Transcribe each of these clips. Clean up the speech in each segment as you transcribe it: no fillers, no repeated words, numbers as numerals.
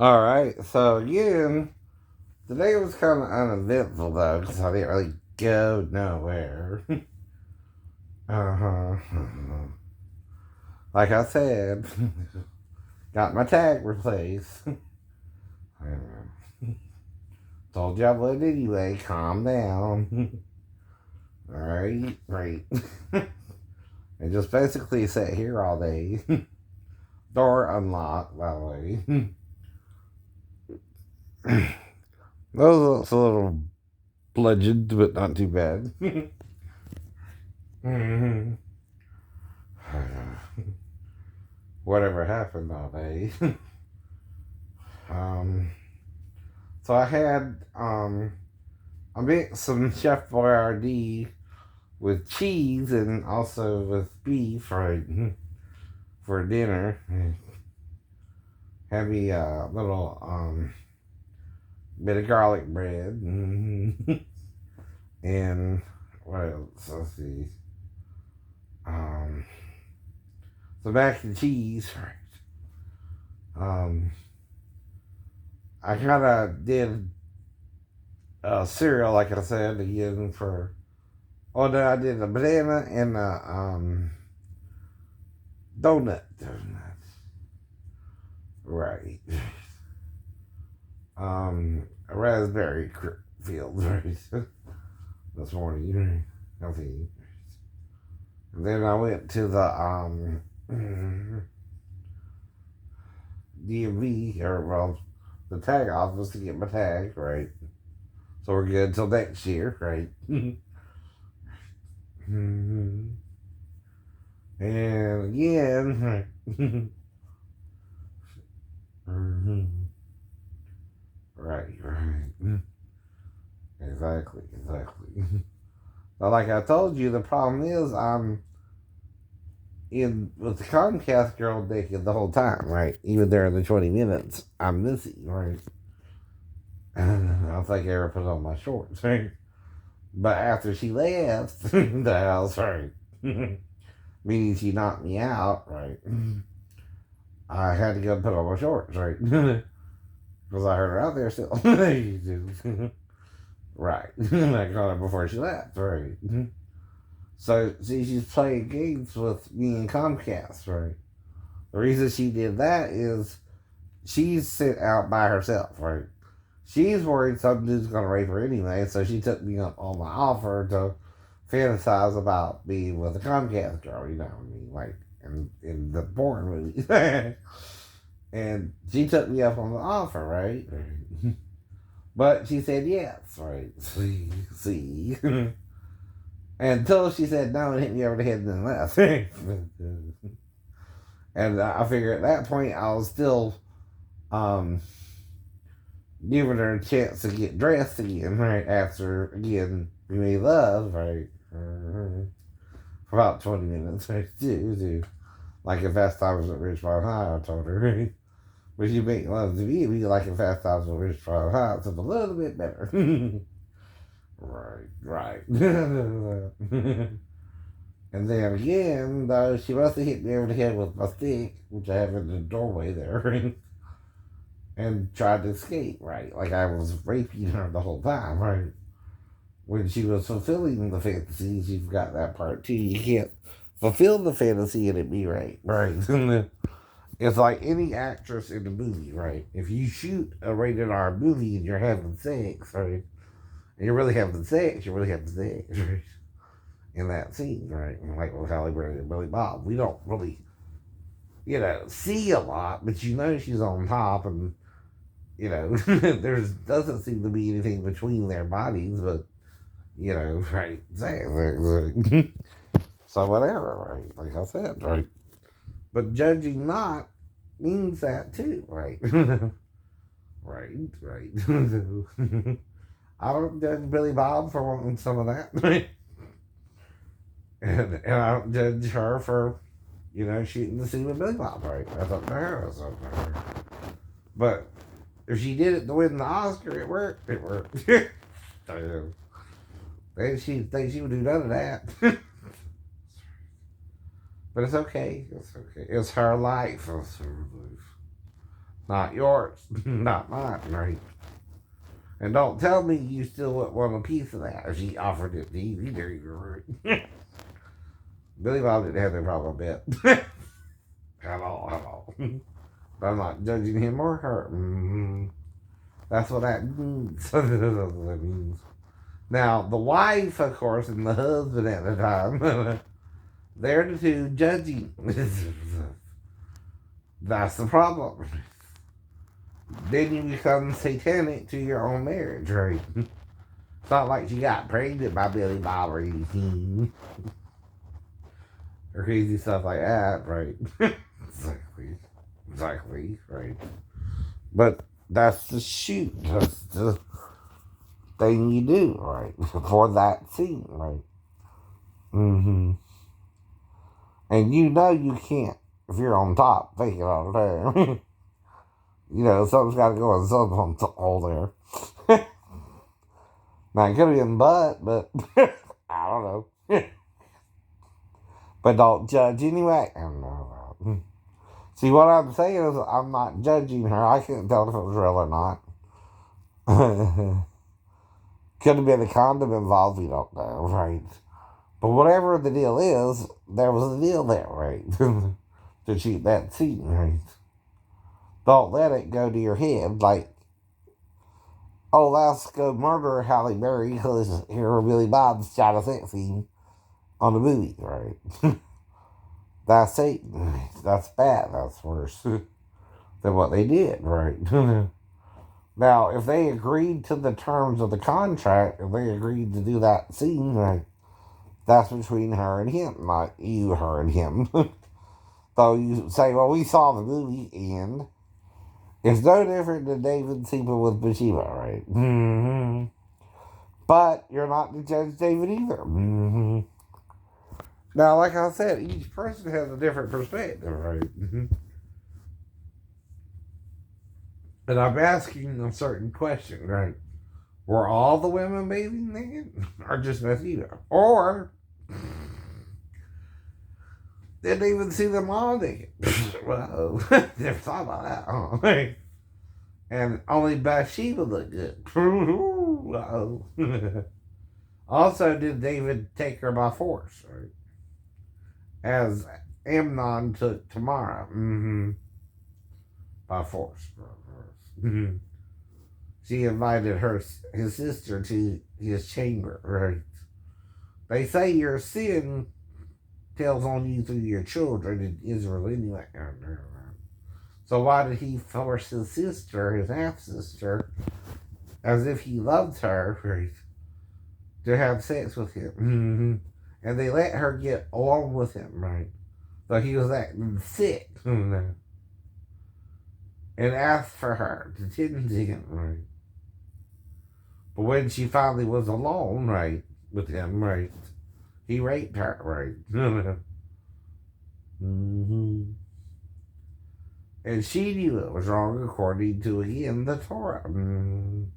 Alright, so again, today was kind of uneventful though, because I didn't really go nowhere. uh-huh. Like I said, got my tag replaced. Told you I would anyway, calm down. Alright, right. And just basically sit here all day. Door unlocked, by the way. Those a little bludgeoned, but not too bad. Mhm. Whatever happened all day. um, so I had I made some Chef Boyardee with cheese and also with beef for dinner. Heavy little bit of garlic bread and what else? Let's see. Um, some mac and cheese. Um, I kind of did cereal, like I said, again for. Oh no, I did a banana and a donut. Right. A raspberry field, right? This morning, healthy. And then I went to the DMV, or well, the tag office to get my tag, right? So we're good till next year, right? And again, right, right. Exactly. But like I told you, the problem is I'm in with the Comcast girl naked the whole time, right? Even during the 20 minutes, I'm missing, right? I don't think I ever put on my shorts, right? But after she left the house, right? Meaning she knocked me out, right? I had to go put on my shorts, right? Because I heard her out there still. Right. I caught her before she left, right? So, see, she's playing games with me and Comcast, right? The reason she did that is she's sent out by herself, right? She's worried some dude's gonna rape her anyway, so she took me up on my offer to fantasize about being with a Comcast girl, you know what I mean? Like in the porn movies. And she took me up on the offer, right? But she said yes, right? See. Until she said no and hit me over the head and then left. And I figure at that point I was still um, giving her a chance to get dressed again, right? After, again, we made love, right? For about 20 minutes, right? Like if Fast Times at Ridgemont High, I told her, right? But you make love to me, we like if Fast Times at Ridgemont High, it's a little bit better. Right. And then again, though, she must have hit me over the head with my stick, which I have in the doorway there, and tried to escape, right? Like I was raping her the whole time, right? When she was fulfilling the fantasy, she forgot that part too. You can't fulfill the fantasy and it be right, right? It's like any actress in the movie, right? If you shoot a rated R movie and you're having sex, right? And you're really having sex, you're really having sex, right? In that scene, right? Like with Halle Berry and Billy Bob. We don't really, see a lot, but you know she's on top and there doesn't seem to be anything between their bodies, but right? So whatever, right? Like I said, right? But judging not means that too, right? Right. I don't judge Billy Bob for wanting some of that, right? And I don't judge her for, shooting the scene with Billy Bob, right? That's up to her. That's up to her. But if she did it to win the Oscar, it worked. It worked. And she thinks she would do none of that. But it's okay. It's okay. It's her life. It's her life. Not yours. Not mine, right? And don't tell me you still want a piece of that. If she offered it to you either. Billy Bob didn't have no problem with it. Hello. But I'm not judging him or her. That's what that means. That's what that means. Now, the wife, of course, and the husband at the time, they're the two judging. That's the problem. Then you become satanic to your own marriage, right? It's not like she got pregnant by Billy Bob or anything. Or crazy stuff like that, right? Exactly, right? But that's the shoot. That's the thing you do, right? For that scene, right? And you know you can't, if you're on top, take it all the time. Something's got to go on something all there. Now, it could have been butt, but I don't know. But don't judge anyway. I don't know. See, what I'm saying is I'm not judging her. I couldn't tell if it was real or not. Could have been a condom involved, we don't know, right? But whatever the deal is, there was a deal there, right? To shoot that scene, right? Don't let it go to your head like, oh, let's go murder Halle Berry because here Billy Bob's shot a sex scene on the movie, right? That's Satan. That's bad. That's worse than what they did, right? Now, if they agreed to the terms of the contract, if they agreed to do that scene, right, that's between her and him, not you, her, and him. So you say, well, we saw the movie, and it's no different than David sleeping with Bathsheba, right? But you're not to judge David either. Now, like I said, each person has a different perspective, right? And I'm asking a certain question, right? Were all the women bathing naked? Or just Bathsheba? Or did they even see them all naked? Well, never thought about that, huh? And only Bathsheba looked good. Also, did David take her by force, right? As Amnon took Tamar, by force. She invited his sister to his chamber, right? They say your sin tells on you through your children in Israel anyway. So why did he force his sister, his half-sister, as if he loved her, right, to have sex with him? And they let her get along with him, right? So he was acting sick, and asked for her to tend to him, right? But when she finally was alone, right, with him, right, he raped her, right? And she knew it was wrong according to, again, the Torah. And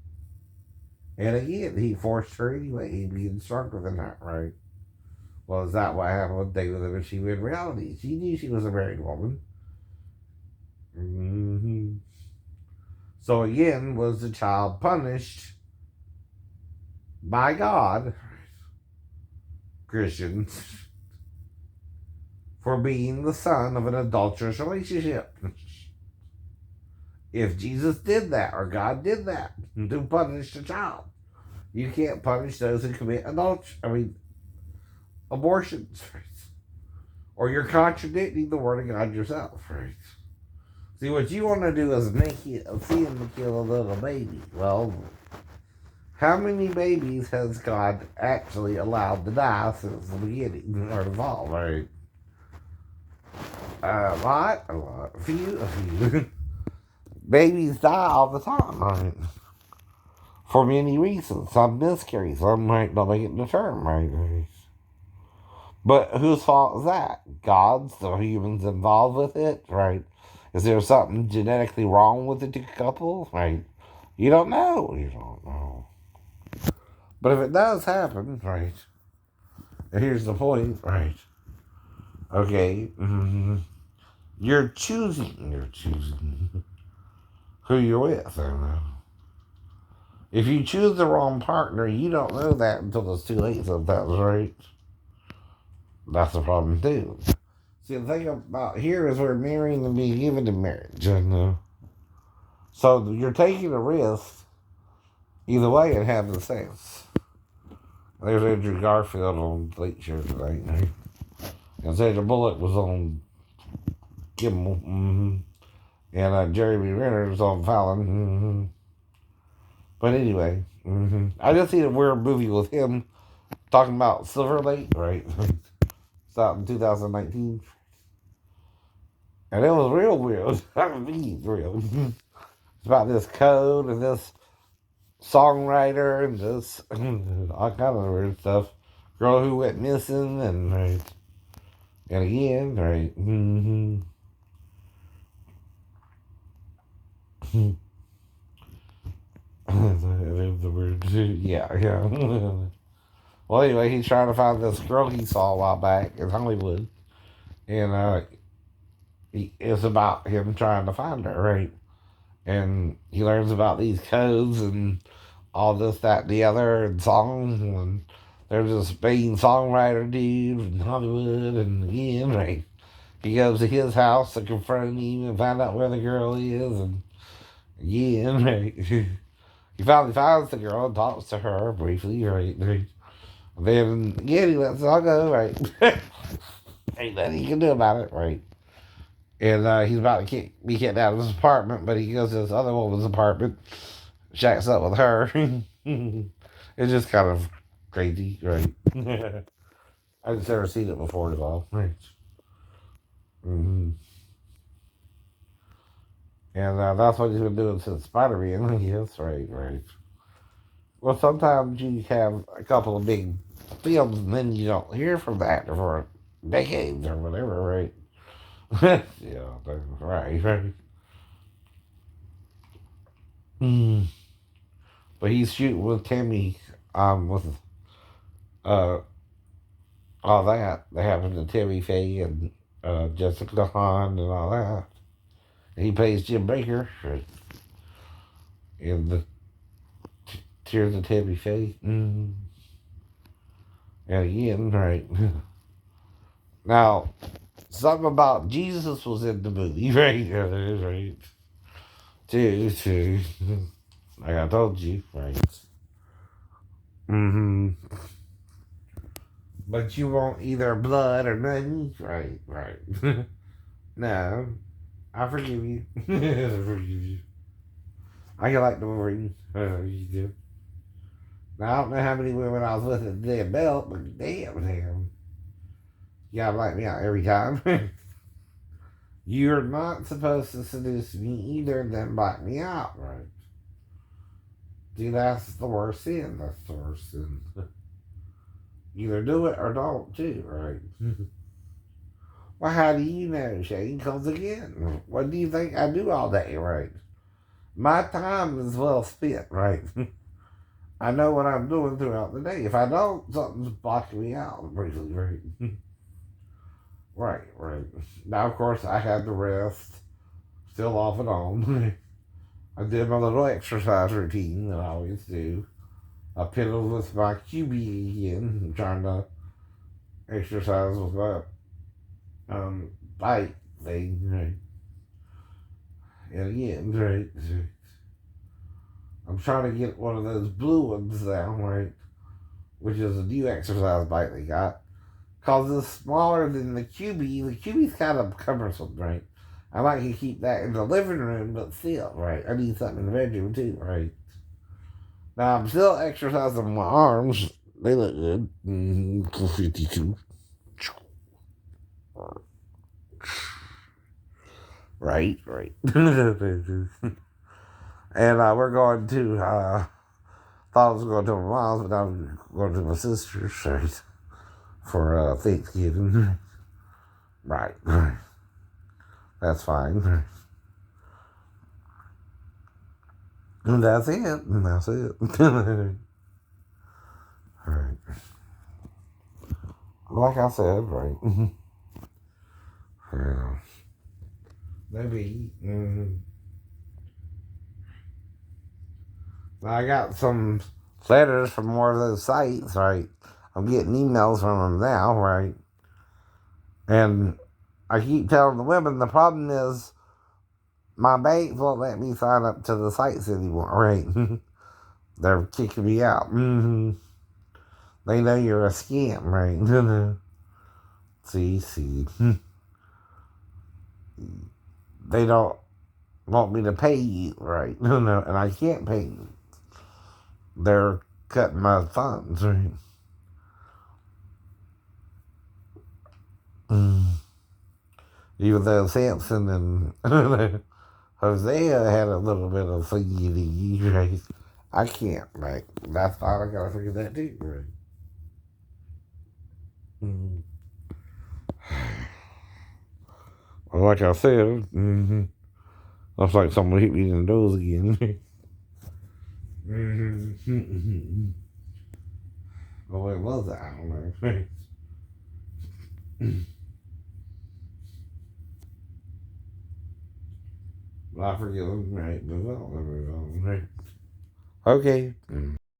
again, he forced her anyway. He'd be stronger than that, right? Well, is that what happened with David and Bathsheba in reality? She knew she was a married woman. So again, was the child punished by God, Christians, for being the son of an adulterous relationship? If Jesus did that, or God did that, to punish the child, you can't punish those who commit abortions, right? Or you're contradicting the word of God yourself, right? See, what you want to do is make it a sin to kill a little baby. Well, how many babies has God actually allowed to die since the beginning, or the fall, right? A lot, a few. Babies die all the time, right? For many reasons. Some miscarry, some might not make it to term, right? But whose fault is that? God's? The humans involved with it, right? Is there something genetically wrong with the two couples, right? You don't know. But if it does happen, right? And here's the point, right? Okay, you're choosing. who you're with. And, if you choose the wrong partner, you don't know that until it's too late sometimes, right? That's the problem, too. See, the thing about here is we're marrying and being given in marriage. And, so you're taking a risk either way and having sex. There's Andrew Garfield on Late Show tonight. Right? And Sandra Bullock was on Kimmel. Mm-hmm. And Jeremy Renner's on Fallon. Mm-hmm. But anyway, I just seen a weird movie with him talking about Silver Lake, right? It's out in 2019. And it was real weird. I mean, real. It's about this code and this songwriter and this all kind of weird stuff. Girl who went missing and right. And again, right. The weird, yeah. Well, anyway, he's trying to find this girl he saw a while back in Hollywood, and it's about him trying to find her, right? And he learns about these codes and all this, that, and the other, and songs, and there's this main songwriter dude in Hollywood, and again, right? He goes to his house to confront him and find out where the girl is, and again, right? He finally finds the girl and talks to her briefly, right? Then again, he lets it all go, right? Ain't nothing he can do about it, right? And he's about to be kicked out of his apartment, but he goes to this other woman's apartment, shacks up with her. It's just kind of crazy, right? I've just never seen it before at all, right? Mm-hmm. And that's what he's been doing since Spider-Man. Yes, right. Well, sometimes you have a couple of big films, and then you don't hear from the actor for decades or whatever, right? Yeah, right. Mm. But he's shooting with Tammy, with uh, all that. They happened to Tammy Faye and Jessica Hahn and all that. And he plays Jim Baker in the Tears of Tammy Faye. And again, right. Now, something about Jesus was in the movie, right? Yeah, that is right. Too. Like I told you, right? Mm-hmm. But you want either blood or nothing, right. No, I forgive you. I forgive you. I can like the Wolverine. You do. Now, I don't know how many women I was with at the dead belt, but damn. You gotta like me out every time. You're not supposed to seduce me either, then bite me out, right? See, that's the worst sin. That's the worst sin. Either do it or don't, too, right? Well, how do you know Shane comes again? What do you think I do all day, right? My time is well spent, right? I know what I'm doing throughout the day. If I don't, something's blocking me out, briefly, right? Right. Now, of course, I had the rest, still off and on. I did my little exercise routine that I always do. I piddled with my QB again, trying to exercise with my bike thing, right? And again, right. I'm trying to get one of those blue ones down, right? Which is a new exercise bike they got. Because it's smaller than the QB. The QB's kind of cumbersome, right? I like to keep that in the living room, but still, right? I need something in the bedroom too, right? Now, I'm still exercising my arms. They look good. 52. Right. And we're going to, thought I was going to my mom's, but now I'm going to my sister's, right? For Thanksgiving. Right. That's fine. And that's it. Right. Like I said, right. Yeah. Maybe. I got some letters from more of those sites, right? I'm getting emails from them now, right? And I keep telling the women the problem is my banks won't let me sign up to the sites anymore, right? They're kicking me out. They know you're a scam, right? See. They don't want me to pay you, right? And I can't pay you. They're cutting my funds, right? Even though Samson and Hosea had a little bit of thingy, right? I can't, right? That's why I gotta figure that too, right? Mm. Well, like I said, looks like someone hit me in the nose again. Oh, what was that? I don't know. Well, I forget them, right? Move on, right? Okay.